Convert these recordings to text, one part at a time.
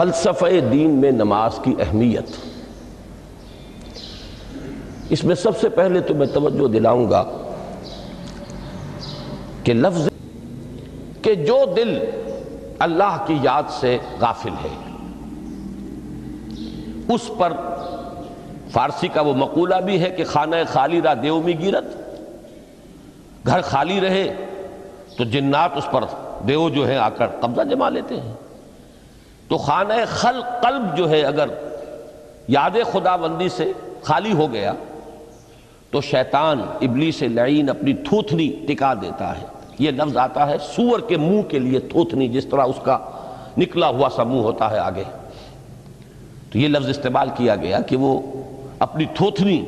فلسفہ دین میں نماز کی اہمیت۔ اس میں سب سے پہلے تو میں توجہ دلاؤں گا کہ لفظ کہ جو دل اللہ کی یاد سے غافل ہے اس پر فارسی کا وہ مقولہ بھی ہے کہ خانہ خالی را دیو می گیرت، گھر خالی رہے تو جنات اس پر دیو جو ہے آ کر قبضہ جما لیتے ہیں۔ تو خانہ قلب جو ہے اگر یاد خداوندی سے خالی ہو گیا تو شیطان ابلیس لعین اپنی تھوتنی ٹکا دیتا ہے۔ یہ لفظ آتا ہے سور کے منہ کے لیے تھوتنی، جس طرح اس کا نکلا ہوا سا منہ ہوتا ہے آگے، تو یہ لفظ استعمال کیا گیا کہ وہ اپنی تھوتنی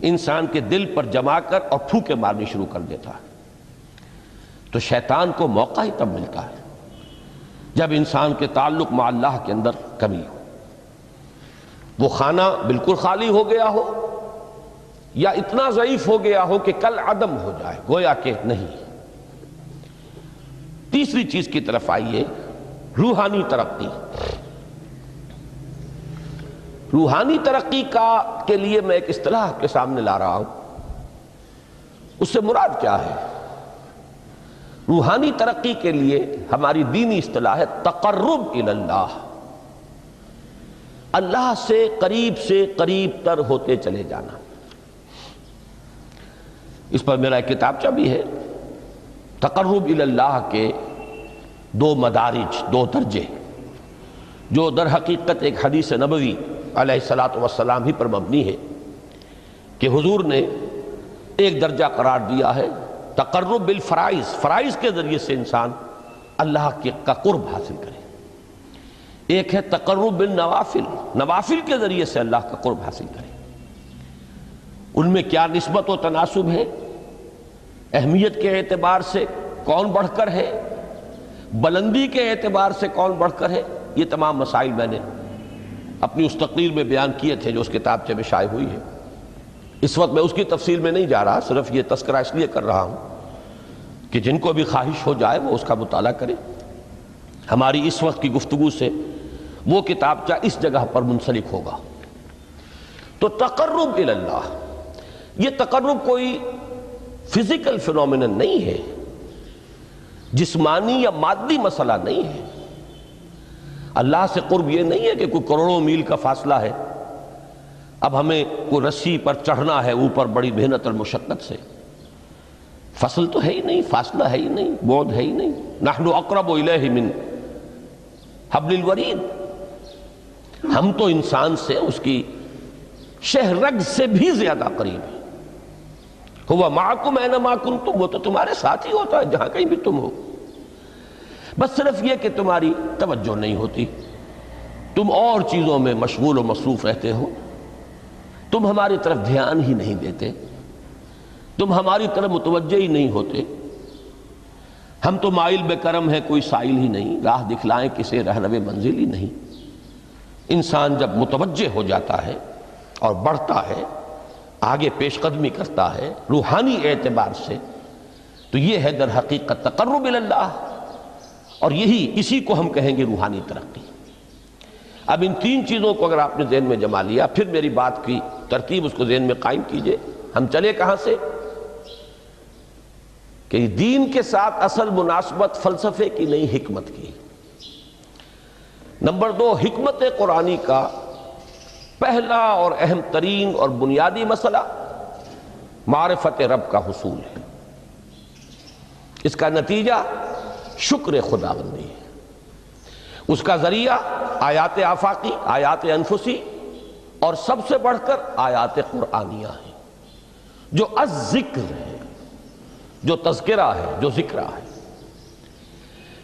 انسان کے دل پر جما کر اور پھوکے مارنی شروع کر دیتا ہے۔ تو شیطان کو موقع ہی تب ملتا ہے جب انسان کے تعلق مع اللہ کے اندر کمی ہو، وہ خانہ بالکل خالی ہو گیا ہو یا اتنا ضعیف ہو گیا ہو کہ کل عدم ہو جائے، گویا کہ نہیں۔ تیسری چیز کی طرف آئیے، روحانی ترقی۔ روحانی ترقی کے لیے میں ایک اصطلاح کے سامنے لا رہا ہوں، اس سے مراد کیا ہے؟ روحانی ترقی کے لیے ہماری دینی اصطلاح ہے تقرب الی اللہ، اللہ سے قریب تر ہوتے چلے جانا۔ اس پر میرا ایک کتابچہ بھی ہے، تقرب الی اللہ کے دو مدارج، دو درجے، جو در حقیقت ایک حدیث نبوی علیہ الصلوۃ والسلام ہی پر مبنی ہے کہ حضور نے ایک درجہ قرار دیا ہے تقرب بالفرائض، فرائض کے ذریعے سے انسان اللہ کا قرب حاصل کرے۔ ایک ہے تقرب بالنوافل، نوافل کے ذریعے سے اللہ کا قرب حاصل کرے۔ ان میں کیا نسبت و تناسب ہے، اہمیت کے اعتبار سے کون بڑھ کر ہے، بلندی کے اعتبار سے کون بڑھ کر ہے، یہ تمام مسائل میں نے اپنی اس تقریر میں بیان کیے تھے جو اس کتابچے میں شائع ہوئی ہے۔ اس وقت میں اس کی تفصیل میں نہیں جا رہا، صرف یہ تذکرہ اس لیے کر رہا ہوں کہ جن کو بھی خواہش ہو جائے وہ اس کا مطالعہ کرے۔ ہماری اس وقت کی گفتگو سے وہ کتابچہ اس جگہ پر منسلک ہوگا۔ تو تقرب الی اللہ، یہ تقرب کوئی فزیکل فینومینن نہیں ہے، جسمانی یا مادی مسئلہ نہیں ہے۔ اللہ سے قرب یہ نہیں ہے کہ کوئی کروڑوں میل کا فاصلہ ہے، اب ہمیں کوئی رسی پر چڑھنا ہے اوپر بڑی محنت اور مشقت سے۔ فصل تو ہے ہی نہیں، فاصلہ ہے ہی نہیں، بعد ہے ہی نہیں۔ نحن اقرب الیہ من حبل الورید، ہم تو انسان سے اس کی شہرگ سے بھی زیادہ قریب ہیں۔ ہوا معکم اینما کنتم، وہ تو تمہارے ساتھ ہی ہوتا ہے جہاں کہیں بھی تم ہو، بس صرف یہ کہ تمہاری توجہ نہیں ہوتی، تم اور چیزوں میں مشغول و مصروف رہتے ہو، تم ہماری طرف دھیان ہی نہیں دیتے، تم ہماری طرف متوجہ ہی نہیں ہوتے۔ ہم تو مائل بے کرم ہے، کوئی سائل ہی نہیں، راہ دکھلائیں کسے رہنو منزل ہی نہیں۔ انسان جب متوجہ ہو جاتا ہے اور بڑھتا ہے، آگے پیش قدمی کرتا ہے روحانی اعتبار سے، تو یہ ہے در حقیقت تقرب الی اللہ، اور اسی کو ہم کہیں گے روحانی ترقی۔ اب ان تین چیزوں کو اگر آپ نے ذہن میں جما لیا، پھر میری بات کی ترتیب اس کو ذہن میں قائم کیجئے۔ ہم چلے کہاں سے کہ دین کے ساتھ اصل مناسبت فلسفے کی نہیں، حکمت کی۔ نمبر 2، حکمت قرآنی کا پہلا اور اہم ترین اور بنیادی مسئلہ معرفت رب کا حصول ہے۔ اس کا نتیجہ شکر خداوندی ہے، اس کا ذریعہ آیات آفاقی، آیات انفسی، اور سب سے بڑھ کر آیات قرآنیہ ہیں جو الذکر ہے، جو تذکرہ ہے، جو ذکرہ ہے۔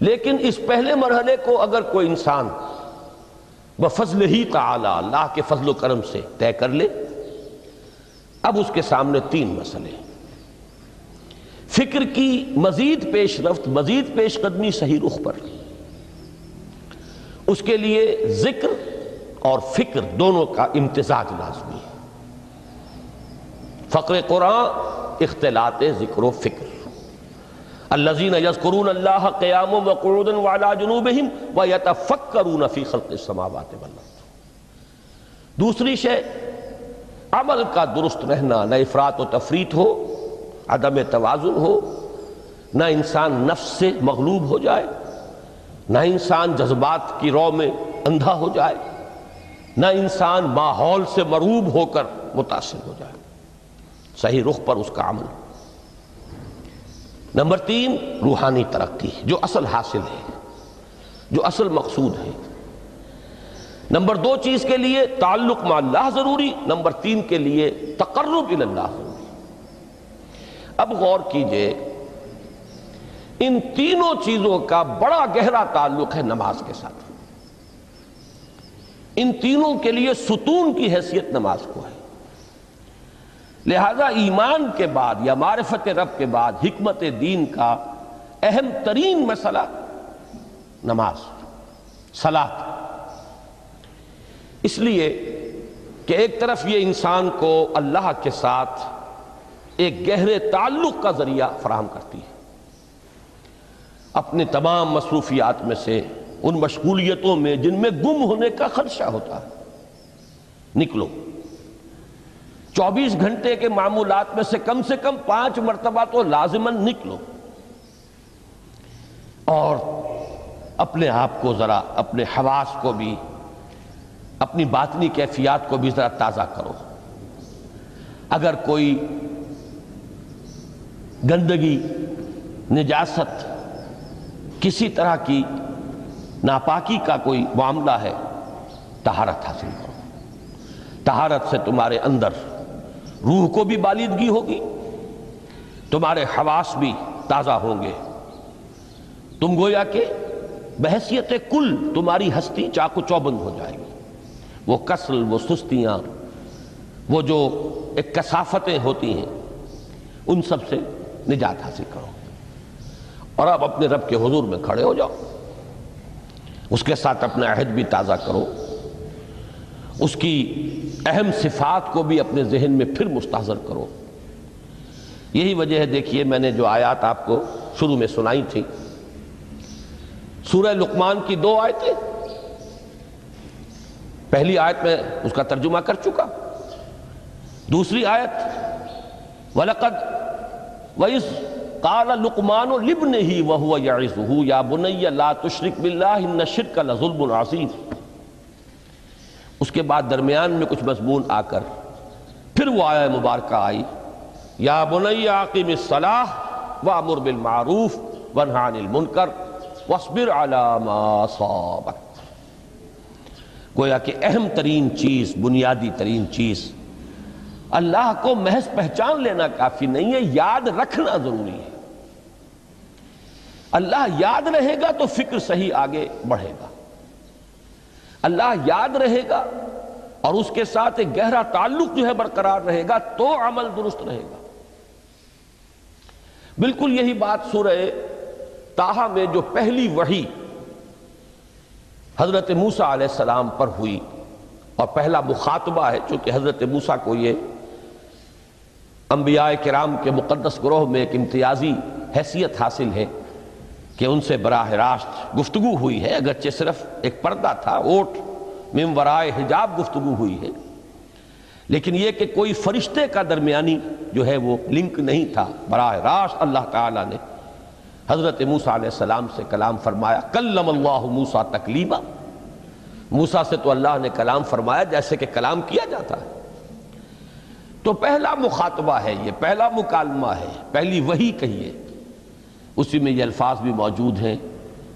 لیکن اس پہلے مرحلے کو اگر کوئی انسان بفضل ہی تعالی، اللہ کے فضل و کرم سے طے کر لے، اب اس کے سامنے تین مسئلے، فکر کی مزید پیش رفت، مزید پیش قدمی صحیح رخ پر، اس کے لیے ذکر اور فکر دونوں کا امتزاج لازمی ہے۔ فقر قرآن اختلاط ذکر و فکر، الذین یذکرون اللہ قیاما وقعودا وعلی جنوبہم ویتفکرون فی خلق السماوات والارض۔ دوسری شے عمل کا درست رہنا، نہ افراط و تفریط ہو، عدم توازن ہو، نہ انسان نفس سے مغلوب ہو جائے، نہ انسان جذبات کی رو میں اندھا ہو جائے، نہ انسان ماحول سے مرعوب ہو کر متاثر ہو جائے، صحیح رخ پر اس کا عمل۔ نمبر 3 روحانی ترقی، جو اصل حاصل ہے، جو اصل مقصود ہے۔ نمبر 2 چیز کے لیے تعلق مع اللہ ضروری، نمبر 3 کے لیے تقرب الی اللہ ضروری۔ اب غور کیجئے، ان تینوں چیزوں کا بڑا گہرا تعلق ہے نماز کے ساتھ۔ ان تینوں کے لیے ستون کی حیثیت نماز کو ہے، لہذا ایمان کے بعد یا معرفت رب کے بعد حکمت دین کا اہم ترین مسئلہ نماز، صلاۃ۔ اس لیے کہ ایک طرف یہ انسان کو اللہ کے ساتھ ایک گہرے تعلق کا ذریعہ فراہم کرتی ہے، اپنے تمام مصروفیات میں سے، ان مشغولیتوں میں جن میں گم ہونے کا خدشہ ہوتا ہے، نکلو۔ 24 گھنٹے کے معمولات میں سے کم 5 مرتبہ تو لازماً نکلو، اور اپنے آپ کو ذرا، اپنے حواس کو بھی، اپنی باطنی کیفیات کو بھی ذرا تازہ کرو۔ اگر کوئی گندگی، نجاست، کسی طرح کی ناپاکی کا کوئی معاملہ ہے، طہارت حاصل کرو۔ طہارت سے تمہارے اندر روح کو بھی بالیدگی ہوگی، تمہارے حواس بھی تازہ ہوں گے، تم گویا کہ بحیثیت کل تمہاری ہستی چاق و چوبند ہو جائے گی۔ وہ کسل، وہ سستیاں، وہ جو ایک کثافتیں ہوتی ہیں، ان سب سے نجات حاصل کرو، اور اب اپنے رب کے حضور میں کھڑے ہو جاؤ، اس کے ساتھ اپنا عہد بھی تازہ کرو، اس کی اہم صفات کو بھی اپنے ذہن میں پھر مستحضر کرو۔ یہی وجہ ہے، دیکھیے میں نے جو آیات آپ کو شروع میں سنائی تھی، سورہ لقمان کی 2 آیتیں، پہلی آیت میں اس کا ترجمہ کر چکا، دوسری آیت وَلَقَدْ وَإِذْ قَالَ لُقْمَانُ لِابْنِهِ وَهُوَ يَعِظُهُ يَا بُنَيَّ لَا تُشْرِكْ بِاللَّهِ إِنَّ الشِّرْكَ لَظُلْمٌ عَظِيمٌ۔ اس کے بعد درمیان میں کچھ مضمون آ کر پھر وہ آیہ مبارکہ آئی، یا بنی اقم الصلاۃ وامر بالمعروف وانہی عن المنکر واصبر علی ما اصابک۔ گویا کہ اہم ترین چیز، بنیادی ترین چیز، اللہ کو محض پہچان لینا کافی نہیں ہے، یاد رکھنا ضروری ہے۔ اللہ یاد رہے گا تو فکر صحیح آگے بڑھے گا، اللہ یاد رہے گا اور اس کے ساتھ ایک گہرا تعلق جو ہے برقرار رہے گا تو عمل درست رہے گا۔ بالکل یہی بات سورہ طٰہٰ میں جو پہلی وحی حضرت موسیٰ علیہ السلام پر ہوئی، اور پہلا مخاطبہ ہے، چونکہ حضرت موسیٰ کو یہ انبیاء کرام کے مقدس گروہ میں ایک امتیازی حیثیت حاصل ہے کہ ان سے براہ راست گفتگو ہوئی ہے، اگرچہ صرف ایک پردہ تھا، اوٹ من ورائے حجاب گفتگو ہوئی ہے، لیکن یہ کہ کوئی فرشتے کا درمیانی جو ہے وہ لنک نہیں تھا، براہ راست اللہ تعالیٰ نے حضرت موسیٰ علیہ السلام سے کلام فرمایا۔ کلم اللہ موسیٰ تکلیما، موسیٰ سے تو اللہ نے کلام فرمایا جیسے کہ کلام کیا جاتا ہے۔ تو پہلا مخاطبہ ہے، یہ پہلا مکالمہ ہے، پہلی وحی کہیے، اسی میں یہ الفاظ بھی موجود ہیں،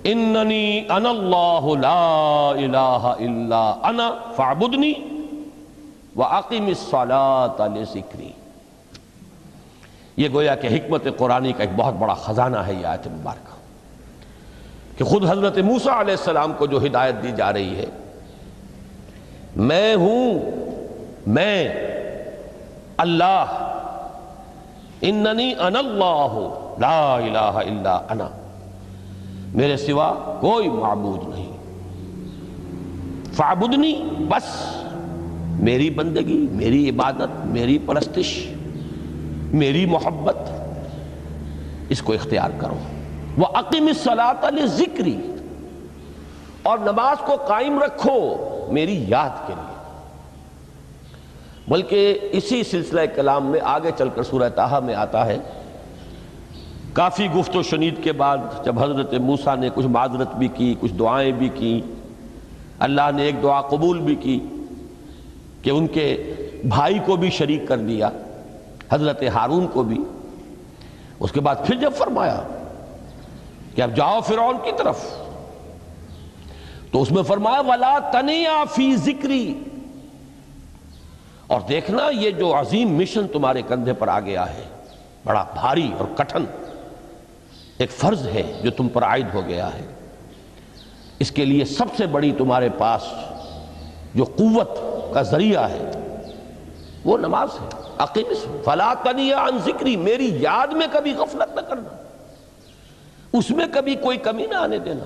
اننی انا اللہ لا الہ الا انا فاعبدنی واقم الصلاۃ لذکری۔ یہ گویا کہ حکمت قرآنی کا ایک بہت بڑا خزانہ ہے یہ آیت مبارکہ، کہ خود حضرت موسیٰ علیہ السلام کو جو ہدایت دی جا رہی ہے، میں ہوں، میں اللہ، اننی انا اللہ لا الہ الا انا، میرے سوا کوئی معبود نہیں، فاعبدنی، بس میری بندگی، میری عبادت، میری پرستش، میری محبت، اس کو اختیار کرو۔ وَأَقِمِ الصَّلَاةَ لِذِكْرِي، اور نماز کو قائم رکھو میری یاد کے لیے۔ بلکہ اسی سلسلہ کلام میں آگے چل کر سورہ طٰہٰ میں آتا ہے، کافی گفت و شنید کے بعد جب حضرت موسیٰ نے کچھ معذرت بھی کی، کچھ دعائیں بھی کی، اللہ نے ایک دعا قبول بھی کی کہ ان کے بھائی کو بھی شریک کر دیا، حضرت ہارون کو بھی۔ اس کے بعد پھر جب فرمایا کہ اب جاؤ فرعون کی طرف، تو اس میں فرمایا وَلَا تَنِيَا فِي ذِكْرِي، اور دیکھنا یہ جو عظیم مشن تمہارے کندھے پر آ گیا ہے، بڑا بھاری اور کٹھن ایک فرض ہے جو تم پر عائد ہو گیا ہے، اس کے لیے سب سے بڑی تمہارے پاس جو قوت کا ذریعہ ہے وہ نماز ہے۔ اقیم فلا تنیا عن ذکری، میری یاد میں کبھی غفلت نہ کرنا، اس میں کبھی کوئی کمی نہ آنے دینا۔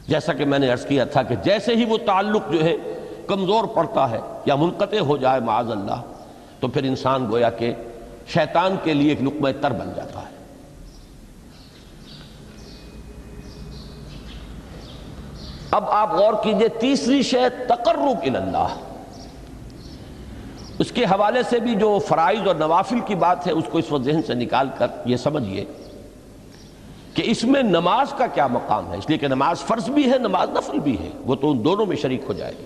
جیسا کہ میں نے عرض کیا تھا کہ جیسے ہی وہ تعلق جو ہے کمزور پڑتا ہے یا منقطع ہو جائے معاذ اللہ، تو پھر انسان گویا کہ شیطان کے لیے ایک لقمہ تر بن جاتا ہے۔ اب آپ غور کیجئے، تیسری شے تقرب الی اللہ، اس کے حوالے سے بھی جو فرائض اور نوافل کی بات ہے اس کو اس وقت ذہن سے نکال کر یہ سمجھیے کہ اس میں نماز کا کیا مقام ہے، اس لیے کہ نماز فرض بھی ہے، نماز نفل بھی ہے، وہ تو ان دونوں میں شریک ہو جائے گی۔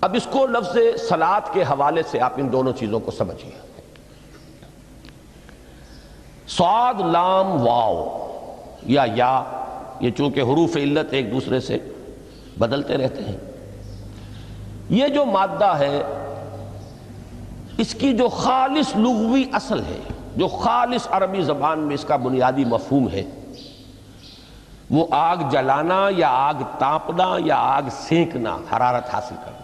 اب اس کو لفظ صلاۃ کے حوالے سے آپ ان دونوں چیزوں کو سمجھیے۔ صاد لام واو یا یہ چونکہ حروف علت ایک دوسرے سے بدلتے رہتے ہیں، یہ جو مادہ ہے اس کی جو خالص لغوی اصل ہے، جو خالص عربی زبان میں اس کا بنیادی مفہوم ہے، وہ آگ جلانا یا آگ تاپنا یا آگ سینکنا، حرارت حاصل کرنا۔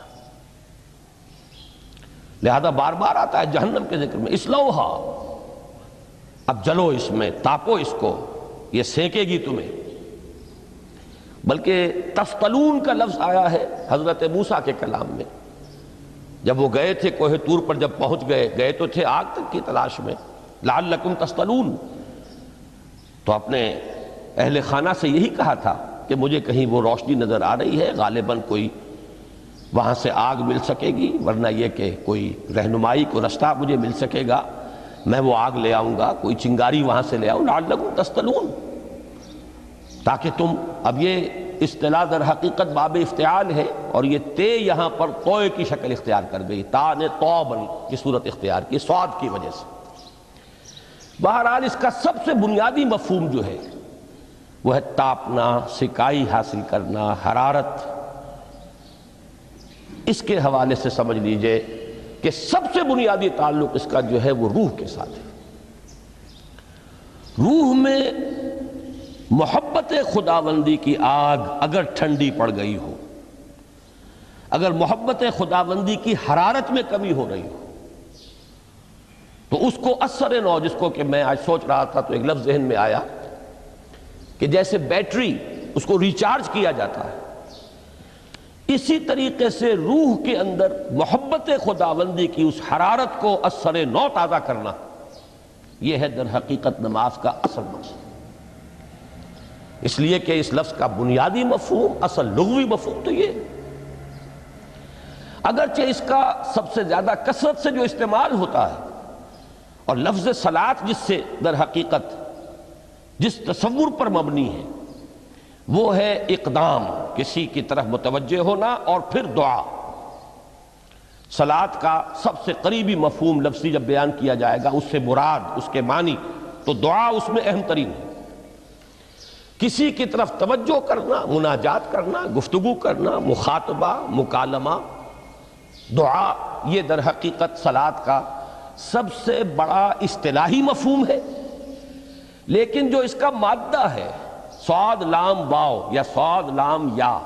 لہذا بار بار آتا ہے جہنم کے ذکر میں اسلوہا، اب جلو اس میں، تاپو اس کو، یہ سینکے گی تمہیں۔ بلکہ تفتلون کا لفظ آیا ہے حضرت موسیٰ کے کلام میں، جب وہ گئے تھے کوہ طور پر، جب پہنچ گئے تو تھے آگ تک کی تلاش میں، لعلکم تفتلون، تو اپنے اہل خانہ سے یہی کہا تھا کہ مجھے کہیں وہ روشنی نظر آ رہی ہے، غالباً کوئی وہاں سے آگ مل سکے گی، ورنہ یہ کہ کوئی رہنمائی کو رستہ مجھے مل سکے گا، میں وہ آگ لے آؤں گا، کوئی چنگاری وہاں سے لے آؤں، لعلکم تفتلون، تاکہ تم، اب یہ اصطلاح در حقیقت باب افتعال ہے، اور یہ تے یہاں پر توئے کی شکل اختیار کر گئی، تا نے توبن کی صورت اختیار کی صاد کی وجہ سے۔ بہرحال اس کا سب سے بنیادی مفہوم جو ہے وہ ہے تاپنا، سکائی حاصل کرنا، حرارت۔ اس کے حوالے سے سمجھ لیجئے کہ سب سے بنیادی تعلق اس کا جو ہے وہ روح کے ساتھ ہے۔ روح میں محبت خداوندی کی آگ اگر ٹھنڈی پڑ گئی ہو، اگر محبت خداوندی کی حرارت میں کمی ہو رہی ہو، تو اس کو اثر نو، جس کو کہ میں آج سوچ رہا تھا تو ایک لفظ ذہن میں آیا کہ جیسے بیٹری اس کو ریچارج کیا جاتا ہے، اسی طریقے سے روح کے اندر محبت خداوندی کی اس حرارت کو اثر نو تازہ کرنا، یہ ہے در حقیقت نماز کا اصل مقصد۔ اس لیے کہ اس لفظ کا بنیادی مفہوم، اصل لغوی مفہوم تو یہ، اگرچہ اس کا سب سے زیادہ کثرت سے جو استعمال ہوتا ہے، اور لفظ صلاۃ جس سے در حقیقت جس تصور پر مبنی ہے وہ ہے اقدام، کسی کی طرف متوجہ ہونا اور پھر دعا۔ صلاۃ کا سب سے قریبی مفہوم لفظی جب بیان کیا جائے گا، اس سے مراد، اس کے معنی، تو دعا اس میں اہم ترین ہے۔ کسی کی طرف توجہ کرنا، مناجات کرنا، گفتگو کرنا، مخاطبہ، مکالمہ، دعا، یہ در حقیقت صلاۃ کا سب سے بڑا اصطلاحی مفہوم ہے۔ لیکن جو اس کا مادہ ہے، صاد لام واو یا صاد لام یا،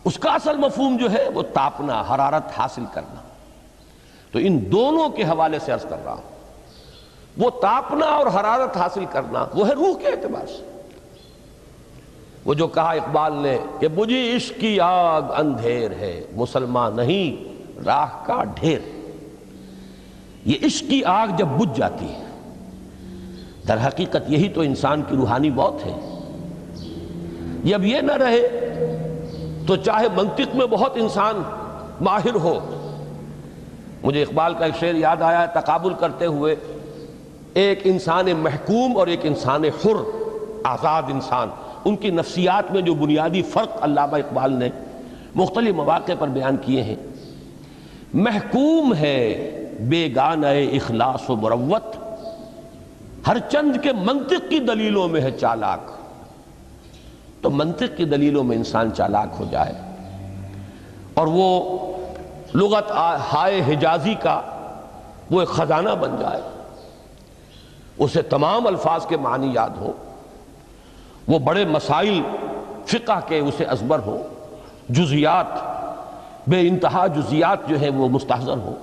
اس کا اصل مفہوم جو ہے وہ تاپنا، حرارت حاصل کرنا۔ تو ان دونوں کے حوالے سے عرض کر رہا ہوں، وہ تاپنا اور حرارت حاصل کرنا وہ ہے روح کے اعتبار سے۔ وہ جو کہا اقبال نے کہ بجھی عشق کی آگ اندھیر ہے، مسلمان نہیں راہ کا ڈھیر۔ یہ عشق کی آگ جب بجھ جاتی ہے در حقیقت یہی تو انسان کی روحانی موت ہے۔ جب یہ نہ رہے تو چاہے منطق میں بہت انسان ماہر ہو، مجھے اقبال کا ایک شعر یاد آیا ہے، تقابل کرتے ہوئے ایک انسان محکوم اور ایک انسان حر، آزاد انسان، ان کی نفسیات میں جو بنیادی فرق علامہ اقبال نے مختلف مواقع پر بیان کیے ہیں۔ محکوم ہے بیگانہ اخلاص و مروت، ہر چند کے منطق کی دلیلوں میں ہے چالاک۔ تو منطق کی دلیلوں میں انسان چالاک ہو جائے اور وہ لغت ہائے حجازی کا وہ ایک خزانہ بن جائے، اسے تمام الفاظ کے معنی یاد ہو، وہ بڑے مسائل فقہ کے اسے ازبر ہو، جزیات بے انتہا جزیات جو ہیں وہ مستحضر ہو،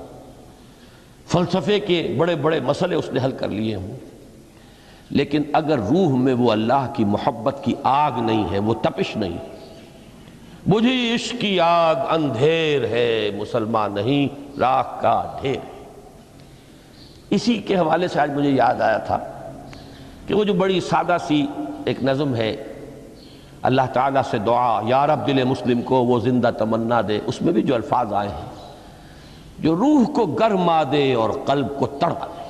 فلسفے کے بڑے بڑے مسئلے اس نے حل کر لیے ہوں، لیکن اگر روح میں وہ اللہ کی محبت کی آگ نہیں ہے، وہ تپش نہیں، بجھی عشق کی آگ اندھیر ہے، مسلمان نہیں راکھ کا ڈھیر۔ اسی کے حوالے سے آج مجھے یاد آیا تھا کہ وہ جو بڑی سادہ سی ایک نظم ہے، اللہ تعالیٰ سے دعا یا رب دل مسلم کو وہ زندہ تمنا دے، اس میں بھی جو الفاظ آئے ہیں، جو روح کو گرما دے اور قلب کو تڑپا دے،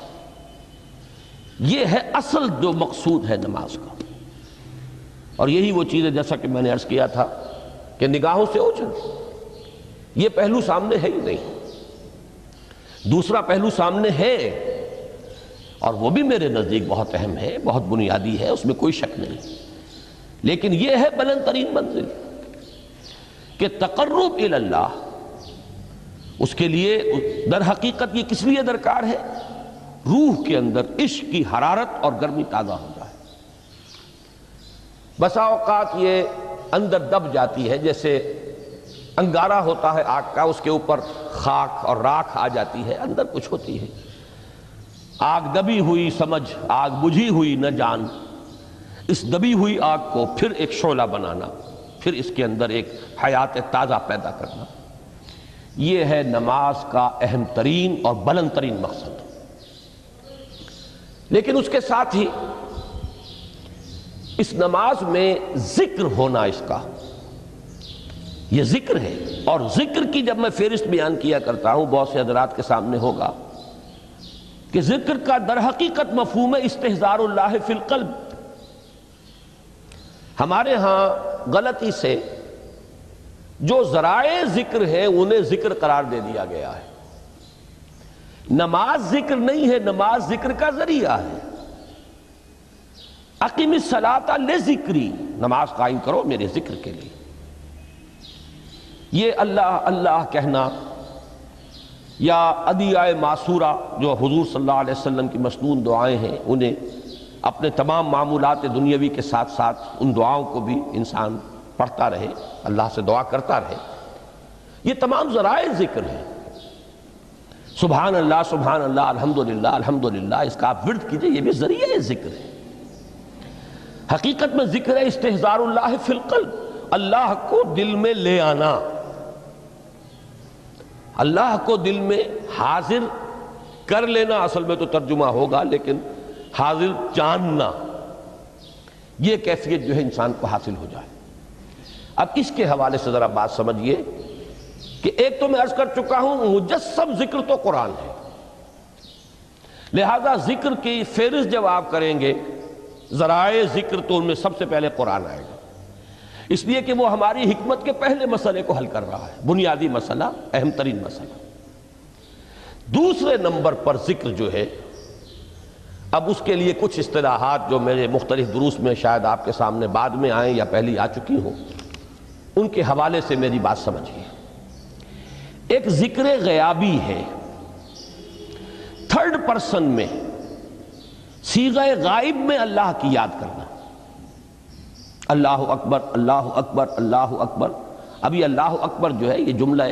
یہ ہے اصل جو مقصود ہے نماز کا۔ اور یہی وہ چیز ہے جیسا کہ میں نے عرض کیا تھا کہ نگاہوں سے اوجھل، یہ پہلو سامنے ہے ہی نہیں، دوسرا پہلو سامنے ہے اور وہ بھی میرے نزدیک بہت اہم ہے، بہت بنیادی ہے، اس میں کوئی شک نہیں، لیکن یہ ہے بلند ترین منزل کہ تقرب الی اللہ، اس کے لیے در حقیقت یہ کس لیے درکار ہے؟ روح کے اندر عشق کی حرارت اور گرمی تازہ ہو جائے۔ بسا اوقات یہ اندر دب جاتی ہے، جیسے انگارہ ہوتا ہے آگ کا، اس کے اوپر خاک اور راکھ آ جاتی ہے، اندر کچھ ہوتی ہے، آگ دبی ہوئی سمجھ، آگ بجھی ہوئی نہ جان، اس دبی ہوئی آگ کو پھر ایک شعلہ بنانا، پھر اس کے اندر ایک حیات تازہ پیدا کرنا، یہ ہے نماز کا اہم ترین اور بلند ترین مقصد۔ لیکن اس کے ساتھ ہی اس نماز میں ذکر ہونا، اس کا یہ ذکر ہے، اور ذکر کی جب میں فہرست بیان کیا کرتا ہوں بہت سے حضرات کے سامنے ہوگا کہ ذکر کا در حقیقت مفہوم ہے استحضار اللہ فی القلب۔ ہمارے ہاں غلطی سے جو ذرائع ذکر ہیں انہیں ذکر قرار دے دیا گیا ہے۔ نماز ذکر نہیں ہے، نماز ذکر کا ذریعہ ہے۔ اقیم الصلاۃ لذکری، نماز قائم کرو میرے ذکر کے لیے۔ یہ اللہ اللہ کہنا یا ادعیہ معصورہ جو حضور صلی اللہ علیہ وسلم کی مسنون دعائیں ہیں، انہیں اپنے تمام معمولات دنیاوی کے ساتھ ساتھ ان دعاؤں کو بھی انسان پڑھتا رہے، اللہ سے دعا کرتا رہے، یہ تمام ذرائع ذکر ہیں۔ سبحان اللہ الحمدللہ الحمدللہ، اس کا آپ ورد کیجئے، یہ بھی ذریعہ ذکر ہے۔ حقیقت میں ذکر ہے استحضار اللہ فی القلب، اللہ کو دل میں لے آنا، اللہ کو دل میں حاضر کر لینا، اصل میں تو ترجمہ ہوگا، لیکن حاضر جاننا، یہ کیفیت جو ہے انسان کو حاصل ہو جائے۔ اب اس کے حوالے سے ذرا بات سمجھیے کہ ایک تو میں عرض کر چکا ہوں مجسم ذکر تو قرآن ہے، لہذا ذکر کی فہرست جب آپ کریں گے ذرائع ذکر تو ان میں سب سے پہلے قرآن آئے گا، اس لیے کہ وہ ہماری حکمت کے پہلے مسئلے کو حل کر رہا ہے، بنیادی مسئلہ، اہم ترین مسئلہ۔ دوسرے نمبر پر ذکر جو ہے، اب اس کے لیے کچھ اصطلاحات جو میرے مختلف دروس میں شاید آپ کے سامنے بعد میں آئیں یا پہلی آ چکی ہوں، ان کے حوالے سے میری بات سمجھیے۔ ایک ذکر غیابی ہے، تھرڈ پرسن میں، صیغہ غائب میں اللہ کی یاد کرنا، اللہ اکبر اللہ اکبر اللہ اکبر۔ اب یہ اللہ اکبر جو ہے یہ جملہ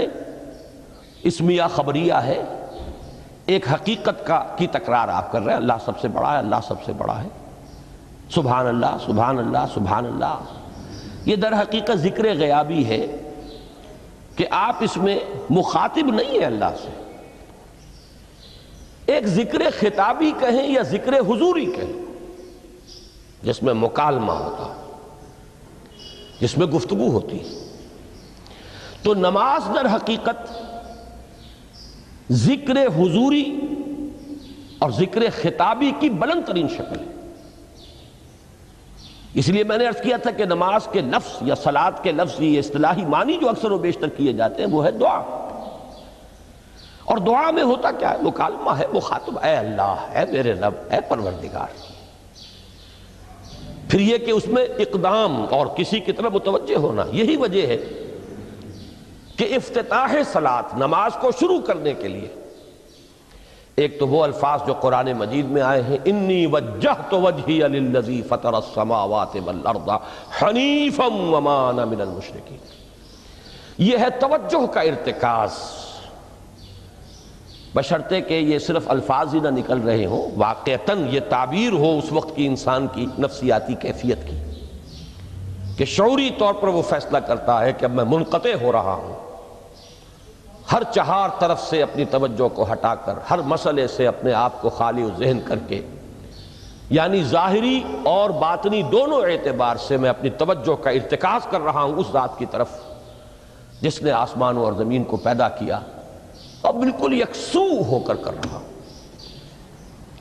اسمیہ خبریہ ہے، ایک حقیقت کی تکرار آپ کر رہے ہیں، اللہ سب سے بڑا ہے، اللہ سب سے بڑا ہے، سبحان اللہ سبحان اللہ سبحان اللہ۔ یہ در حقیقت ذکر غیابی ہے کہ آپ اس میں مخاطب نہیں ہیں اللہ سے، ایک ذکر خطابی کہیں یا ذکر حضوری کہیں، جس میں مکالمہ ہوتا، جس میں گفتگو ہوتی. تو نماز در حقیقت ذکر حضوری اور ذکر خطابی کی بلند ترین شکل ہے. اس لیے میں نے عرض کیا تھا کہ نماز کے لفظ یا صلاۃ کے لفظ یہ اصطلاحی معنی جو اکثر و بیشتر کیے جاتے ہیں وہ ہے دعا. اور دعا میں ہوتا کیا ہے؟ مکالمہ ہے، مخاطب، اے اللہ، اے میرے رب، اے پروردگار. پھر یہ کہ اس میں اقدام اور کسی کی طرف متوجہ ہونا. یہی وجہ ہے کہ افتتاح صلاۃ، نماز کو شروع کرنے کے لیے ایک تو وہ الفاظ جو قرآن مجید میں آئے ہیں، انی وجہت وجہی للذی فطر السماوات والارض حنیفا وما انا من المشرکین. یہ ہے توجہ کا ارتکاز، بشرطے کہ یہ صرف الفاظ ہی نہ نکل رہے ہوں، واقعتاً یہ تعبیر ہو اس وقت کی انسان کی نفسیاتی کیفیت کی، کہ شعوری طور پر وہ فیصلہ کرتا ہے کہ اب میں منقطع ہو رہا ہوں، ہر چہار طرف سے اپنی توجہ کو ہٹا کر، ہر مسئلے سے اپنے آپ کو خالی و ذہن کر کے، یعنی ظاہری اور باطنی دونوں اعتبار سے میں اپنی توجہ کا ارتکاز کر رہا ہوں اس ذات کی طرف جس نے آسمانوں اور زمین کو پیدا کیا، اور بالکل یکسو ہو کر رہا ہوں.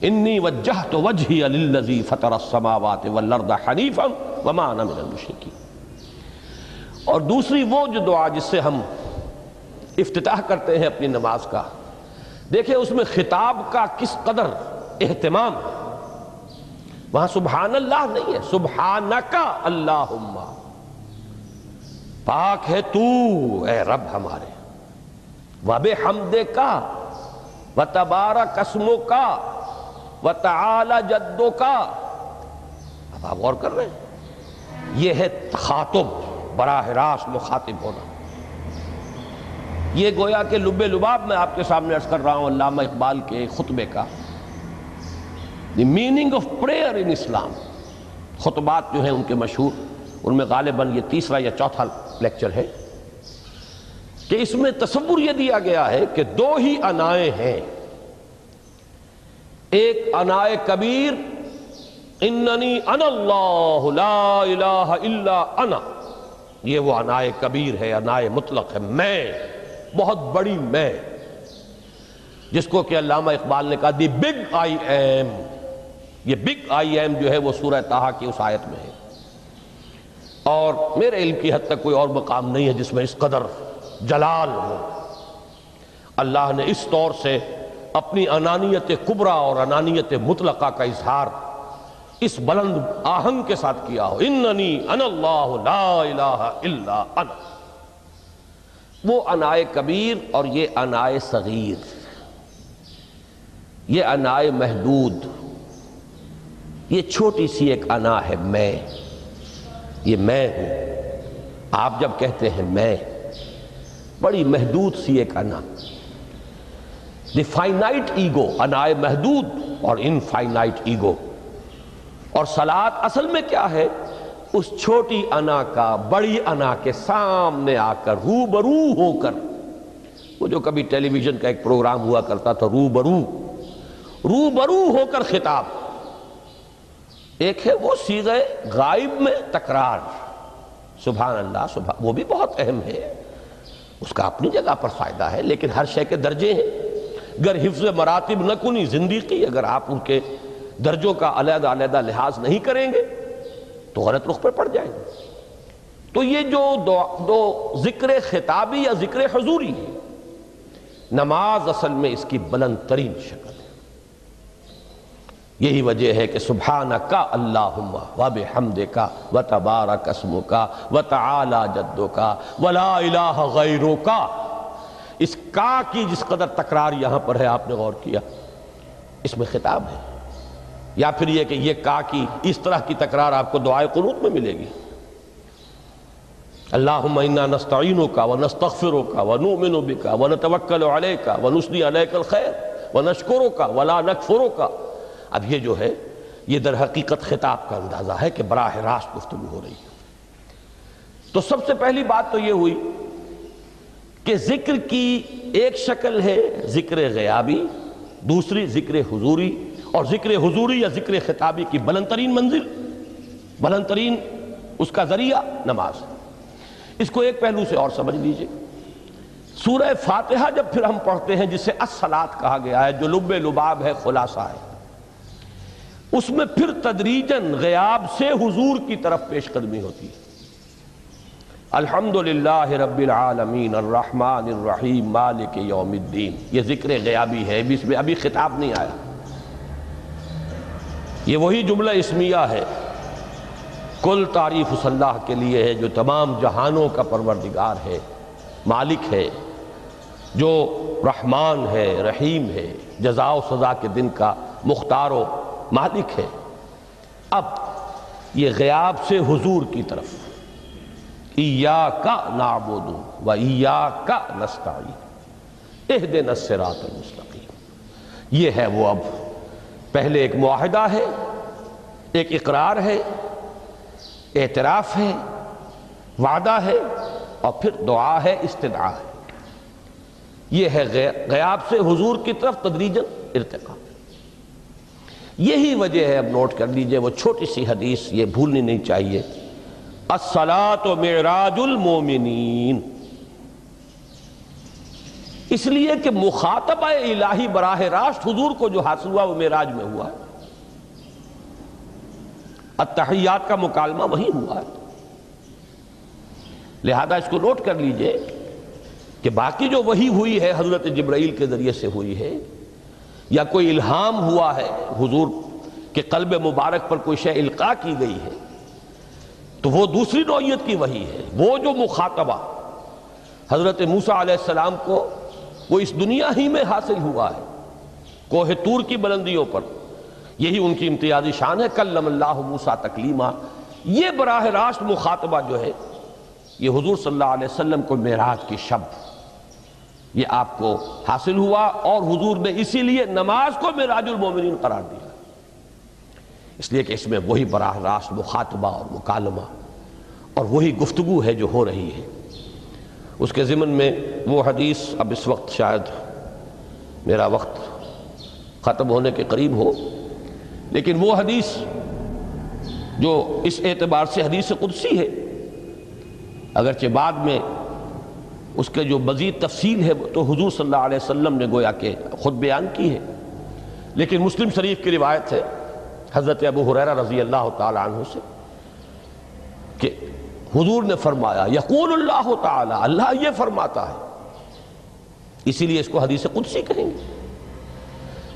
انی وجہت وجہی للذی فطر السماوات والارض حنیفا وما انا من المشرکین. اور دوسری وہ جو دعا جس سے ہم افتتاح کرتے ہیں اپنی نماز کا، دیکھیں اس میں خطاب کا کس قدر اہتمام ہے. وہاں سبحان اللہ نہیں ہے، سبحانک اللہم، پاک ہے تو اے رب ہمارے، وبحمدک وتبارک اسمک وتعالی جدک. اب آپ غور کر رہے ہیں، یہ ہے تخاطب، براہ راست مخاطب ہونا. یہ گویا کہ لب لباب میں آپ کے سامنے عرض کر رہا ہوں علامہ اقبال کے خطبے کا، دی میننگ آف پریئر ان اسلام. خطبات جو ہیں ان کے مشہور، ان میں غالباً یہ تیسرا یا چوتھا لیکچر ہے کہ اس میں تصور یہ دیا گیا ہے کہ دو ہی انائیں ہیں. ایک انائے کبیر، اننی انا اللہ لا الہ الا انا، یہ وہ انائے کبیر ہے، انائے مطلق ہے، میں، بہت بڑی میں، جس کو کہ علامہ اقبال نے کہا دی بگ آئی ایم. یہ بگ آئی ایم جو ہے وہ سورہ طٰہٰ کی اس آیت میں ہے، اور میرے علم کی حد تک کوئی اور مقام نہیں ہے جس میں اس قدر جلال ہو. اللہ نے اس طور سے اپنی انانیت کبریٰ اور انانیت مطلقہ کا اظہار اس بلند آہنگ کے ساتھ کیا ہو، اننی انا اللہ لا الہ الا انا. وہ انائے کبیر اور یہ انائے صغیر، یہ انائے محدود، یہ چھوٹی سی ایک انا ہے، میں، یہ میں ہوں. آپ جب کہتے ہیں میں، بڑی محدود سی ایک انا، دی فائنائٹ ایگو، انائے محدود اور انفائنائٹ ایگو. اور صلاۃ اصل میں کیا ہے؟ اس چھوٹی انا کا بڑی انا کے سامنے آ کر، روبرو ہو کر، وہ جو کبھی ٹیلی ویژن کا ایک پروگرام ہوا کرتا تھا، روبرو ہو کر خطاب. ایک ہے وہ صیغہ غائب میں تکرار، سبحان اللہ، سبحان، وہ بھی بہت اہم ہے، اس کا اپنی جگہ پر فائدہ ہے، لیکن ہر شے کے درجے ہیں. گر حفظ مراتب نہ کنی زندگی، اگر آپ ان کے درجوں کا علیحدہ علیحدہ لحاظ نہیں کریں گے تو غلط رخ پر پڑ جائیں گے. تو یہ جو دو ذکر خطابی یا ذکر حضوری ہے، نماز اصل میں اس کی بلند ترین شکل ہے. یہی وجہ ہے کہ سبحانک اللہم وبحمدک وتبارک اسمک وتعالی جدک ولا الہ غیرک. اس کا کی جس قدر تکرار یہاں پر ہے، آپ نے غور کیا، اس میں خطاب ہے. یا پھر یہ کہ یہ کا کی اس طرح کی تکرار آپ کو دعائے قنوت میں ملے گی. اللہم انا نستعینک ونستغفرک ونؤمن بک ونتوکل علیک ونثنی علیک الخیر ونشکرک ولا نکفرک. اب یہ جو ہے یہ در حقیقت خطاب کا اندازہ ہے کہ براہ راست گفتگو ہو رہی ہے. تو سب سے پہلی بات تو یہ ہوئی کہ ذکر کی ایک شکل ہے ذکر غیابی، دوسری ذکر حضوری، اور ذکر حضوری یا ذکر خطابی کی بلند ترین منزل بلند ترین اس کا ذریعہ نماز ہے۔ اس کو ایک پہلو سے اور سمجھ لیجئے، سورہ فاتحہ جب پھر ہم پڑھتے ہیں جسے الصلاۃ کہا گیا ہے، جو لب لباب ہے، خلاصہ ہے، اس میں پھر تدریجاً غیاب سے حضور کی طرف پیش قدمی ہوتی ہے۔ الحمدللہ رب العالمین الرحمن الرحیم مالک یوم الدین، یہ ذکر غیابی ہے، اس میں ابھی خطاب نہیں آیا، یہ وہی جملہ اسمیہ ہے۔ کل تعریف اس اللہ کے لیے ہے جو تمام جہانوں کا پروردگار ہے، مالک ہے، جو رحمان ہے، رحیم ہے، جزا و سزا کے دن کا مختار و مالک ہے۔ اب یہ غیاب سے حضور کی طرف، ایاک نعبد و ایاک نستعین اہدنا الصراط المستقیم، یہ ہے وہ۔ اب پہلے ایک معاہدہ ہے، ایک اقرار ہے، اعتراف ہے، وعدہ ہے، اور پھر دعا ہے، استدعا ہے۔ یہ ہے غیاب سے حضور کی طرف تدریجاً ارتقاء۔ یہی وجہ ہے، اب نوٹ کر لیجئے، وہ چھوٹی سی حدیث یہ بھولنی نہیں چاہیے، الصلاۃ معراج المومنین، اس لیے کہ مخاطبہ الہی براہ راست حضور کو جو حاصل ہوا وہ معراج میں ہوا ہے، التحیات کا مکالمہ وہی ہوا ہے۔ لہذا اس کو نوٹ کر لیجئے کہ باقی جو وحی ہوئی ہے حضرت جبرائیل کے ذریعے سے ہوئی ہے، یا کوئی الہام ہوا ہے، حضور کے قلب مبارک پر کوئی شے القاء کی گئی ہے، تو وہ دوسری نوعیت کی وحی ہے۔ وہ جو مخاطبہ حضرت موسیٰ علیہ السلام کو وہ اس دنیا ہی میں حاصل ہوا ہے، کوہ طور کی بلندیوں پر، یہی ان کی امتیازی شان ہے، کلم اللہ موسیٰ تکلیما۔ یہ براہ راست مخاطبہ جو ہے یہ حضور صلی اللہ علیہ وسلم کو معراج کی شب یہ آپ کو حاصل ہوا، اور حضور نے اسی لیے نماز کو معراج المومنین قرار دیا، اس لیے کہ اس میں وہی براہ راست مخاطبہ اور مکالمہ اور وہی گفتگو ہے جو ہو رہی ہے۔ اس کے ضمن میں وہ حدیث، اب اس وقت شاید میرا وقت ختم ہونے کے قریب ہو، لیکن وہ حدیث جو اس اعتبار سے حدیث قدسی ہے، اگرچہ بعد میں اس کے جو مزید تفصیل ہے تو حضور صلی اللہ علیہ وسلم نے گویا کہ خود بیان کی ہے، لیکن مسلم شریف کی روایت ہے حضرت ابو ہریرہ رضی اللہ تعالی عنہ سے کہ حضور نے فرمایا، یقول اللہ تعالی، اللہ یہ فرماتا ہے، اسی لیے اس کو حدیث قدسی کہیں گے،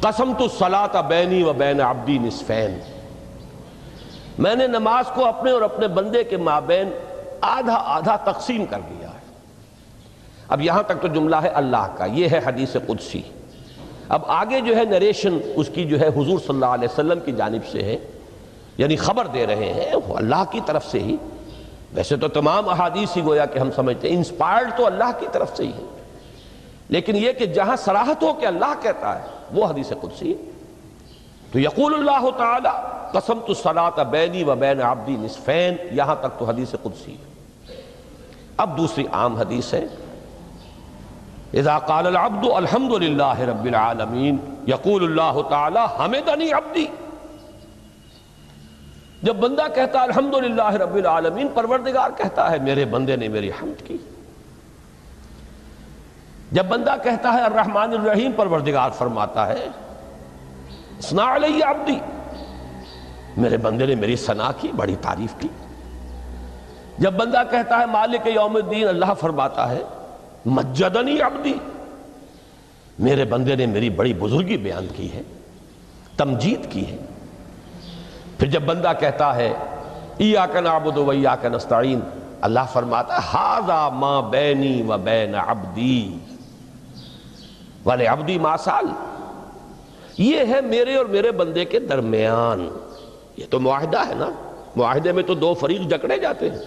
قسمت الصلاۃ بینی و بین عبدی نصفین، میں نے نماز کو اپنے اور اپنے بندے کے مابین آدھا آدھا تقسیم کر دیا ہے۔ اب یہاں تک تو جملہ ہے اللہ کا، یہ ہے حدیث قدسی۔ اب آگے جو ہے نریشن اس کی جو ہے حضور صلی اللہ علیہ وسلم کی جانب سے ہے، یعنی خبر دے رہے ہیں وہ اللہ کی طرف سے ہی۔ ویسے تو تمام احادیث ہی گویا کہ ہم سمجھتے ہیں انسپائرڈ تو اللہ کی طرف سے ہی ہے، لیکن یہ کہ جہاں صراحت ہو کہ اللہ کہتا ہے وہ حدیث قدسی ہے۔ تو یقول اللہ تعالی قسمت الصلاۃ بینی و بین عبدی نصفین، یہاں تک تو حدیث قدسی ہے۔ اب دوسری عام حدیث ہے، اذا قال العبد الحمد للہ رب العالمین یقول اللہ تعالی حمدنی عبدی، جب بندہ کہتا ہے الحمدللہ رب العالمین، پروردگار کہتا ہے میرے بندے نے میری حمد کی۔ جب بندہ کہتا ہے الرحمن الرحیم، پروردگار فرماتا ہے اثنا علی عبدی، میرے بندے نے میری ثنا کی، بڑی تعریف کی۔ جب بندہ کہتا ہے مالک یوم الدین، اللہ فرماتا ہے مجدنی عبدی، میرے بندے نے میری بڑی بزرگی بیان کی ہے، تمجید کی ہے۔ پھر جب بندہ کہتا ہے ایاک نعبد و ایاک نستعین، اللہ فرماتا ہے ھذا ما بینی و بین عبدی ولعبدی ما سأل، یہ ہے میرے اور میرے بندے کے درمیان۔ یہ تو معاہدہ ہے نا، معاہدے میں تو دو فریق جکڑے جاتے ہیں،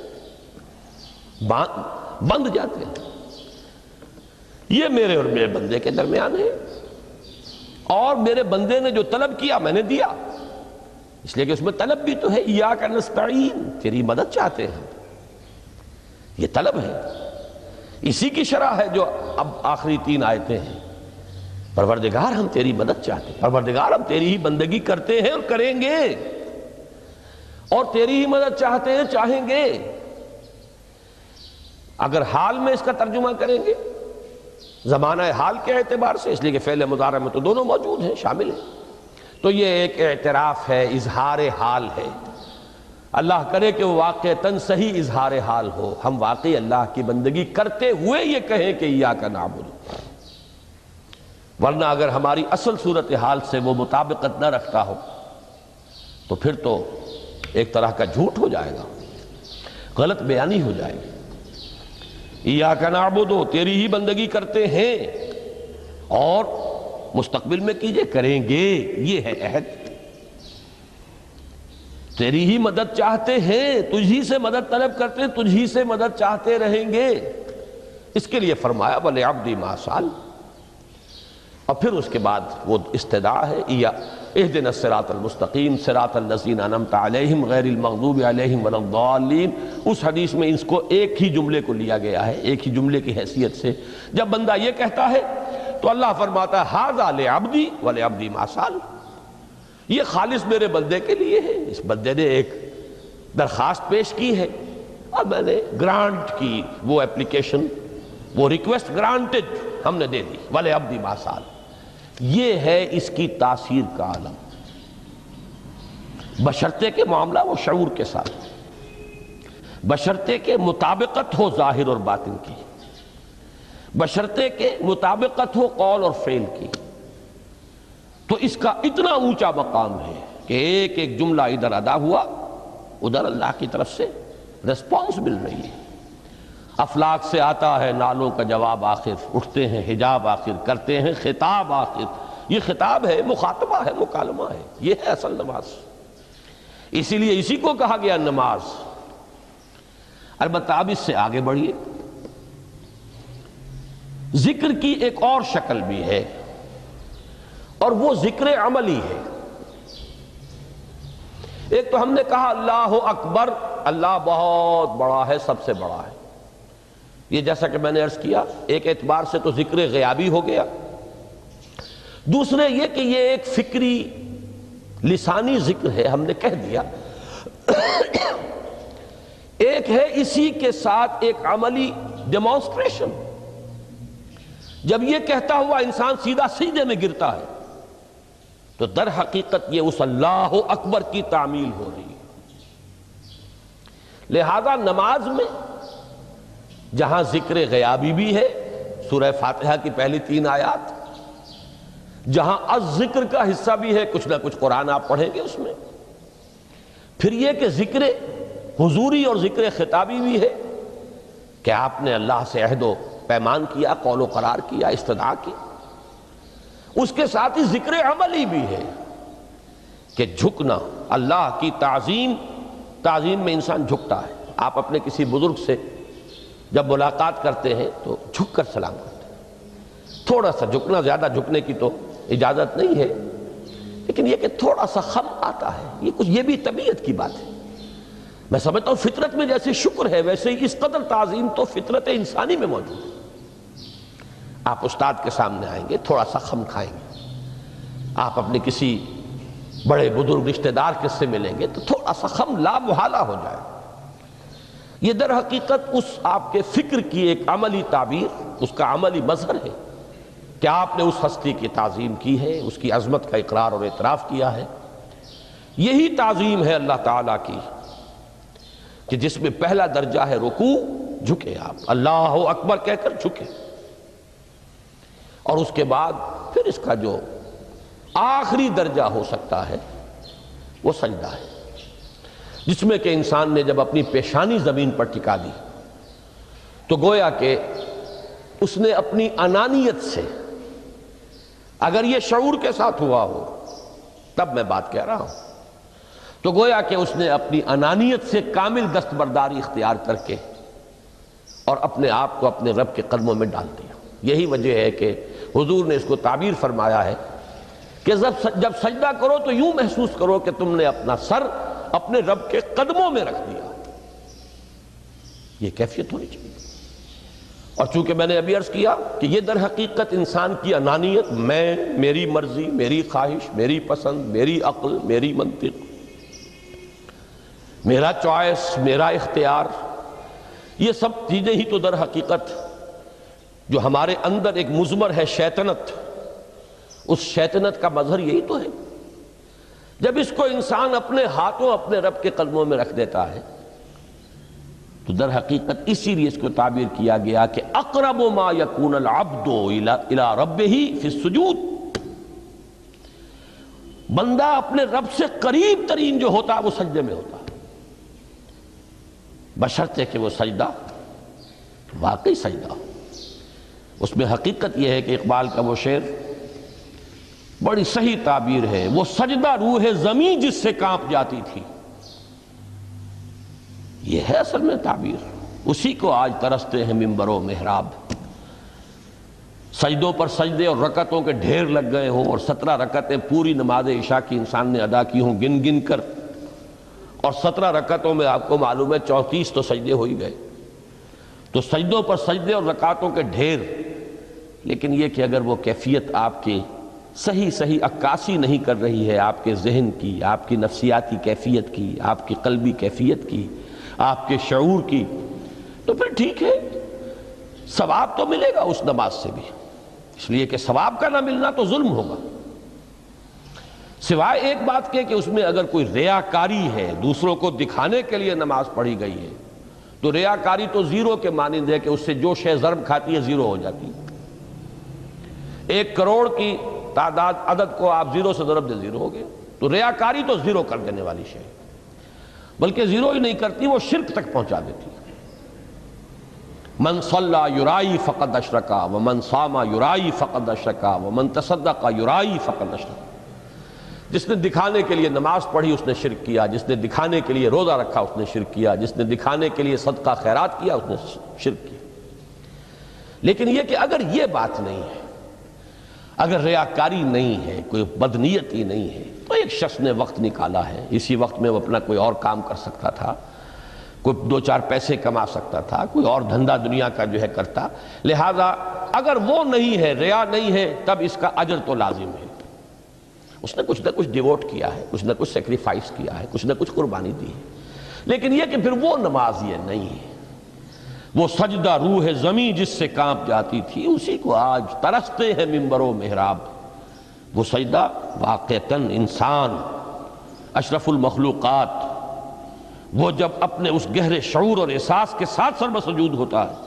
بند جاتے ہیں، یہ میرے اور میرے بندے کے درمیان ہے، اور میرے بندے نے جو طلب کیا میں نے دیا، اس لیے کہ اس میں طلب بھی تو ہے، ایاک نستعین، تیری مدد چاہتے ہیں، یہ طلب ہے، اسی کی شرح ہے جو اب آخری 3 آیتیں ہیں، پروردگار ہم تیری مدد چاہتے ہیں، پروردگار ہم تیری ہی بندگی کرتے ہیں اور کریں گے، اور تیری ہی مدد چاہتے ہیں، چاہیں گے۔ اگر حال میں اس کا ترجمہ کریں گے زمانہ حال کے اعتبار سے، اس لیے کہ فعل مضارع میں تو دونوں موجود ہیں، شامل ہیں، تو یہ ایک اعتراف ہے، اظہار حال ہے۔ اللہ کرے کہ وہ واقعتاً صحیح اظہار حال ہو، ہم واقعی اللہ کی بندگی کرتے ہوئے یہ کہیں کہ ایاک نعبد، ورنہ اگر ہماری اصل صورتحال سے وہ مطابقت نہ رکھتا ہو تو پھر تو ایک طرح کا جھوٹ ہو جائے گا، غلط بیانی ہو جائے گی۔ ایاک نعبد، تیری ہی بندگی کرتے ہیں، اور مستقبل میں کیجئے، کریں گے، یہ ہے عہد۔ تیری ہی مدد چاہتے ہیں، تجھی سے مدد طلب کرتے ہیں، تجھی سے مدد چاہتے رہیں گے۔ اس کے لیے فرمایا وَلِعَبْدِ مَا سَأَلَ، اور پھر اس کے بعد وہ استدعا ہے، اهدنا الصراط المستقیم صراط الذین انعمت علیہم غیر المغضوب علیہم ولا الضالین۔ اس حدیث میں اس کو ایک ہی جملے کو لیا گیا ہے، ایک ہی جملے کی حیثیت سے۔ جب بندہ یہ کہتا ہے تو اللہ فرماتا ہے ھذا لعبدی ولعبدی ما سأل، یہ خالص میرے بندے کے لیے ہے، اس بندے نے ایک درخواست پیش کی ہے اور میں نے گرانٹ کی، وہ اپلیکیشن، وہ ریکویسٹ گرانٹڈ ہم نے دے دی، ولعبدی ما سأل۔ یہ ہے اس کی تاثیر کا عالم، بشرطے کے معاملہ وہ شعور کے ساتھ، بشرطے کے مطابقت ہو ظاہر اور باطن کی، بشرطے کے مطابقت ہو قول اور فعل کی، تو اس کا اتنا اونچا مقام ہے کہ ایک ایک جملہ ادھر ادا ہوا، ادھر اللہ کی طرف سے ریسپانس مل رہی ہے۔ افلاک سے آتا ہے نالوں کا جواب آخر، اٹھتے ہیں حجاب آخر، کرتے ہیں خطاب آخر۔ یہ خطاب ہے، مخاطبہ ہے، مکالمہ ہے، یہ ہے اصل نماز۔ اسی لیے اسی کو کہا گیا نماز۔ البتہ اب اس سے آگے بڑھیے، ذکر کی ایک اور شکل بھی ہے، اور وہ ذکر عملی ہے۔ ایک تو ہم نے کہا اللہ اکبر، اللہ بہت بڑا ہے، سب سے بڑا ہے، یہ جیسا کہ میں نے عرض کیا ایک اعتبار سے تو ذکر غیابی ہو گیا۔ دوسرے یہ کہ یہ ایک فکری لسانی ذکر ہے، ہم نے کہہ دیا۔ ایک ہے اسی کے ساتھ ایک عملی ڈیمانسٹریشن، جب یہ کہتا ہوا انسان سیدھا سجدے میں گرتا ہے تو در حقیقت یہ اس اللہ اکبر کی تعمیل ہو رہی ہے۔ لہذا نماز میں جہاں ذکر غیابی بھی ہے، سورہ فاتحہ کی پہلی 3 آیات، جہاں الذکر کا حصہ بھی ہے، کچھ نہ کچھ قرآن آپ پڑھیں گے اس میں، پھر یہ کہ ذکر حضوری اور ذکر خطابی بھی ہے کہ آپ نے اللہ سے عہد و پیمان کیا، قول و قرار کیا، استدعا کی۔ اس کے ساتھ ہی ذکر عملی بھی ہے کہ جھکنا، اللہ کی تعظیم میں انسان جھکتا ہے۔ آپ اپنے کسی بزرگ سے جب ملاقات کرتے ہیں تو جھک کر سلام کرتے ہیں، تھوڑا سا جھکنا، زیادہ جھکنے کی تو اجازت نہیں ہے، لیکن یہ کہ تھوڑا سا خم آتا ہے، یہ بھی طبیعت کی بات ہے۔ میں سمجھتا ہوں فطرت میں جیسے شکر ہے ویسے ہی اس قدر تعظیم تو فطرت انسانی میں موجود ہے۔ آپ استاد کے سامنے آئیں گے، تھوڑا سا خم کھائیں گے، آپ اپنے کسی بڑے بزرگ رشتہ دار کے سے ملیں گے تو تھوڑا سا خم لا محالہ ہو جائے۔ یہ در حقیقت اس آپ کے فکر کی ایک عملی تعبیر، اس کا عملی مظہر ہے کہ آپ نے اس ہستی کی تعظیم کی ہے، اس کی عظمت کا اقرار اور اعتراف کیا ہے۔ یہی تعظیم ہے اللہ تعالیٰ کی کہ جس میں پہلا درجہ ہے رکوع، جھکے آپ، اللہ اکبر کہہ کر جھکے، اور اس کے بعد پھر اس کا جو آخری درجہ ہو سکتا ہے وہ سجدہ ہے، جس میں کہ انسان نے جب اپنی پیشانی زمین پر ٹکا دی تو گویا کہ اس نے اپنی انانیت سے، اگر یہ شعور کے ساتھ ہوا ہو تب میں بات کہہ رہا ہوں، تو گویا کہ اس نے اپنی انانیت سے کامل دستبرداری اختیار کر کے اور اپنے آپ کو اپنے رب کے قدموں میں ڈال دیا۔ یہی وجہ ہے کہ حضور نے اس کو تعبیر فرمایا ہے کہ جب سجدہ کرو تو یوں محسوس کرو کہ تم نے اپنا سر اپنے رب کے قدموں میں رکھ دیا۔ یہ کیفیت ہونی چاہیے۔ اور چونکہ میں نے ابھی عرض کیا کہ یہ در حقیقت انسان کی انانیت، میں، میری مرضی، میری خواہش، میری پسند، میری عقل، میری منطق، میرا چوائس، میرا اختیار، یہ سب چیزیں ہی تو در حقیقت جو ہمارے اندر ایک مضمر ہے شیطنت، اس شیطنت کا مظہر یہی تو ہے۔ جب اس کو انسان اپنے ہاتھوں اپنے رب کے قدموں میں رکھ دیتا ہے تو در حقیقت اسی لیے اس کو تعبیر کیا گیا کہ اقرب ما یکون العبد الی ربہ فی السجود، بندہ اپنے رب سے قریب ترین جو ہوتا ہے وہ سجدے میں ہوتا ہے، بشرطے کہ وہ سجدہ واقعی سجدہ ہو۔ اس میں حقیقت یہ ہے کہ اقبال کا وہ شعر بڑی صحیح تعبیر ہے، وہ سجدہ روح زمین جس سے کانپ جاتی تھی، یہ ہے اصل میں تعبیر، اسی کو آج ترستے ہیں ممبر و محراب۔ سجدوں پر سجدے اور رکعتوں کے ڈھیر لگ گئے ہوں، اور 17 رکعتیں پوری نماز عشاء کی انسان نے ادا کی ہوں گن گن کر، اور 17 رکعتوں میں آپ کو معلوم ہے 34 تو سجدے ہو ہی گئے، تو سجدوں پر سجدے اور رکعتوں کے ڈھیر، لیکن یہ کہ اگر وہ کیفیت آپ کے صحیح عکاسی نہیں کر رہی ہے آپ کے ذہن کی، آپ کی نفسیاتی کیفیت کی، آپ کی قلبی کیفیت کی، آپ کے شعور کی، تو پھر ٹھیک ہے، ثواب تو ملے گا اس نماز سے بھی، اس لیے کہ ثواب کا نہ ملنا تو ظلم ہوگا، سوائے ایک بات کہ اس میں اگر کوئی ریاکاری ہے، دوسروں کو دکھانے کے لیے نماز پڑھی گئی ہے، تو ریاکاری تو زیرو کے مانند ہے کہ اس سے جو شے ضرب کھاتی ہے زیرو ہو جاتی ہے۔ 1 کروڑ کی تعداد عدد کو آپ زیرو سے ضرب دے زیرو ہو گئے، تو ریاکاری تو زیرو کر دینے والی شے، بلکہ زیرو ہی نہیں کرتی، وہ شرک تک پہنچا دیتی ہے۔ من صلی یرائی فقد اشرکا ومن صام یرائی فقد اشرکا ومن تصدق یرائی فقد اشرکا، جس نے دکھانے کے لیے نماز پڑھی اس نے شرک کیا، جس نے دکھانے کے لیے روزہ رکھا اس نے شرک کیا، جس نے دکھانے کے لیے صدقہ خیرات کیا اس نے شرک کیا۔ لیکن یہ کہ اگر یہ بات نہیں ہے، اگر ریاکاری نہیں ہے، کوئی بدنیتی نہیں ہے، تو ایک شخص نے وقت نکالا ہے، اسی وقت میں وہ اپنا کوئی اور کام کر سکتا تھا، کوئی 2-4 پیسے کما سکتا تھا، کوئی اور دھندا دنیا کا جو ہے کرتا، لہذا اگر وہ نہیں ہے، ریا نہیں ہے، تب اس کا اجر تو لازم ہے، اس نے کچھ نہ کچھ ڈیووٹ کیا ہے، کچھ نہ کچھ سیکریفائس کیا ہے، کچھ نہ کچھ قربانی دی ہے۔ لیکن یہ کہ پھر وہ نماز یہ نہیں ہے، وہ سجدہ روح زمیں جس سے کانپ جاتی تھی، اسی کو آج ترستے ہیں ممبر و محراب۔ وہ سجدہ واقعتاً انسان اشرف المخلوقات، وہ جب اپنے اس گہرے شعور اور احساس کے ساتھ سربسجود ہوتا ہے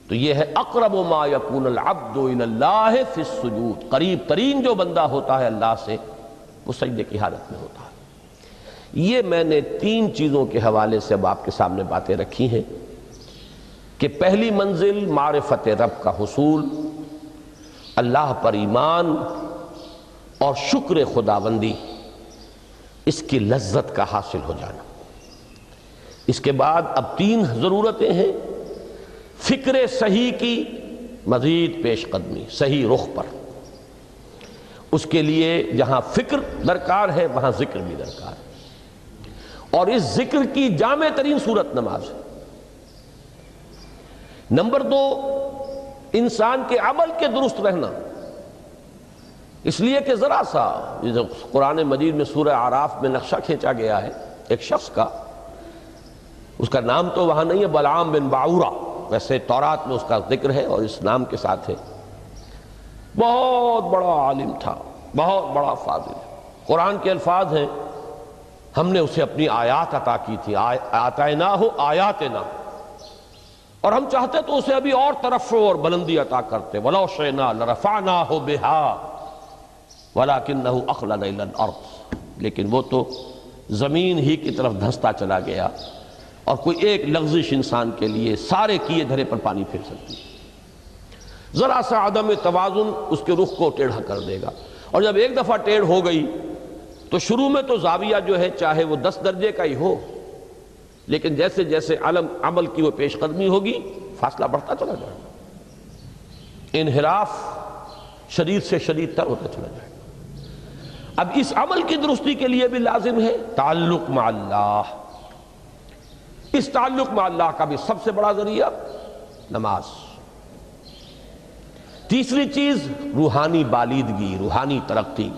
تو یہ ہے اقرب ما یکون العبد الی اللہ فی السجود، قریب ترین جو بندہ ہوتا ہے اللہ سے وہ سجدے کی حالت میں ہوتا ہے۔ یہ میں نے 3 چیزوں کے حوالے سے اب آپ کے سامنے باتیں رکھی ہیں کہ پہلی منزل معرفت رب کا حصول، اللہ پر ایمان اور شکر خداوندی، اس کی لذت کا حاصل ہو جانا۔ اس کے بعد اب 3 ضرورتیں ہیں، فکر صحیح کی مزید پیش قدمی، صحیح رخ پر، اس کے لیے جہاں فکر درکار ہے وہاں ذکر بھی درکار ہے، اور اس ذکر کی جامع ترین صورت نماز ہے۔ نمبر 2، انسان کے عمل کے درست رہنا، اس لیے کہ ذرا سا قرآن مجید میں سورہ اعراف میں نقشہ کھینچا گیا ہے ایک شخص کا، اس کا نام تو وہاں نہیں ہے، بلعام بن باعورہ، ویسے تورات میں اس کا ذکر ہے اور اس نام کے ساتھ ہے۔ بہت بڑا عالم تھا، بہت بڑا فاضل، قرآن کے الفاظ ہیں، ہم نے اسے اپنی آیات عطا کی تھی، آتیناہ آیاتنا، اور ہم چاہتے تو اسے ابھی اور ترفع اور بلندی عطا کرتے، وَلَوْ شِئْنَا لَرَفَعْنَاهُ بِهَا وَلَكِنَّهُ أَخْلَدَ إِلَى الْأَرْضِ، لیکن وہ تو زمین ہی کی طرف دھستا چلا گیا، اور کوئی ایک لغزش انسان کے لیے سارے کیے دھرے پر پانی پھر سکتی ہے، ذرا سا عدم توازن اس کے رخ کو ٹیڑھا کر دے گا، اور جب ایک دفعہ ٹیڑھ ہو گئی تو شروع میں تو زاویہ جو ہے چاہے وہ 10 درجے کا ہی ہو، لیکن جیسے جیسے عمل کی وہ پیش قدمی ہوگی فاصلہ بڑھتا چلا جائے گا، انحراف شدید سے شدید تر ہوتا چلا جائے گا۔ اب اس عمل کی درستی کے لیے بھی لازم ہے تعلق مع اللہ، اس تعلق مع اللہ کا بھی سب سے بڑا ذریعہ نماز۔ تیسری چیز روحانی بالیدگی، روحانی ترقی،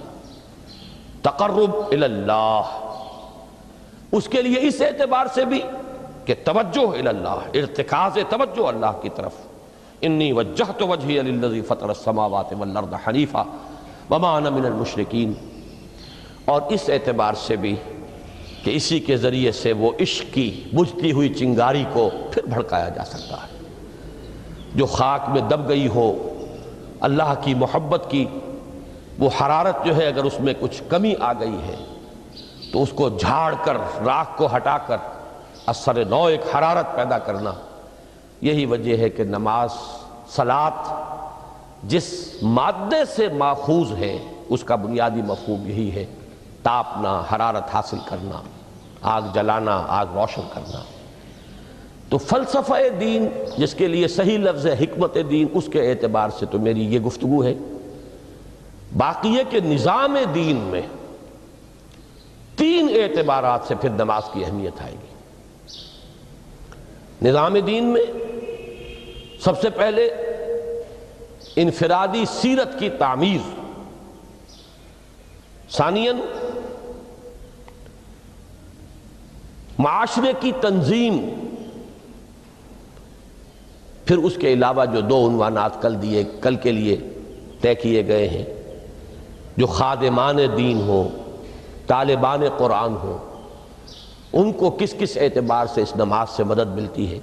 تقرب الی اللہ، اس کے لیے اس اعتبار سے بھی کہ توجہ اللہ، ارتکاز توجہ اللہ کی طرف، انی وجہت وجہی للذی فطر السماوات والارض حنیفا وما انا من المشرکین، اور اس اعتبار سے بھی کہ اسی کے ذریعے سے وہ عشق کی بجھتی ہوئی چنگاری کو پھر بھڑکایا جا سکتا ہے، جو خاک میں دب گئی ہو اللہ کی محبت کی وہ حرارت جو ہے، اگر اس میں کچھ کمی آ گئی ہے تو اس کو جھاڑ کر، راکھ کو ہٹا کر اثر نو ایک حرارت پیدا کرنا، یہی وجہ ہے کہ نماز، صلاۃ جس مادے سے ماخوذ ہے اس کا بنیادی مفہوم یہی ہے، تاپنا، حرارت حاصل کرنا، آگ جلانا، آگ روشن کرنا۔ تو فلسفہ دین جس کے لیے صحیح لفظ ہے حکمت دین، اس کے اعتبار سے تو میری یہ گفتگو ہے۔ باقی ہے کہ نظام دین میں تین اعتبارات سے پھر نماز کی اہمیت آئے گی۔ نظام دین میں سب سے پہلے انفرادی سیرت کی تعمیر، ثانیاً معاشرے کی تنظیم، پھر اس کے علاوہ جو دو عنوانات کل کے لیے طے کیے گئے ہیں، جو خادمان دین ہوں، طالبان قرآن ہوں، ان کو کس کس اعتبار سے اس نماز سے مدد ملتی ہے۔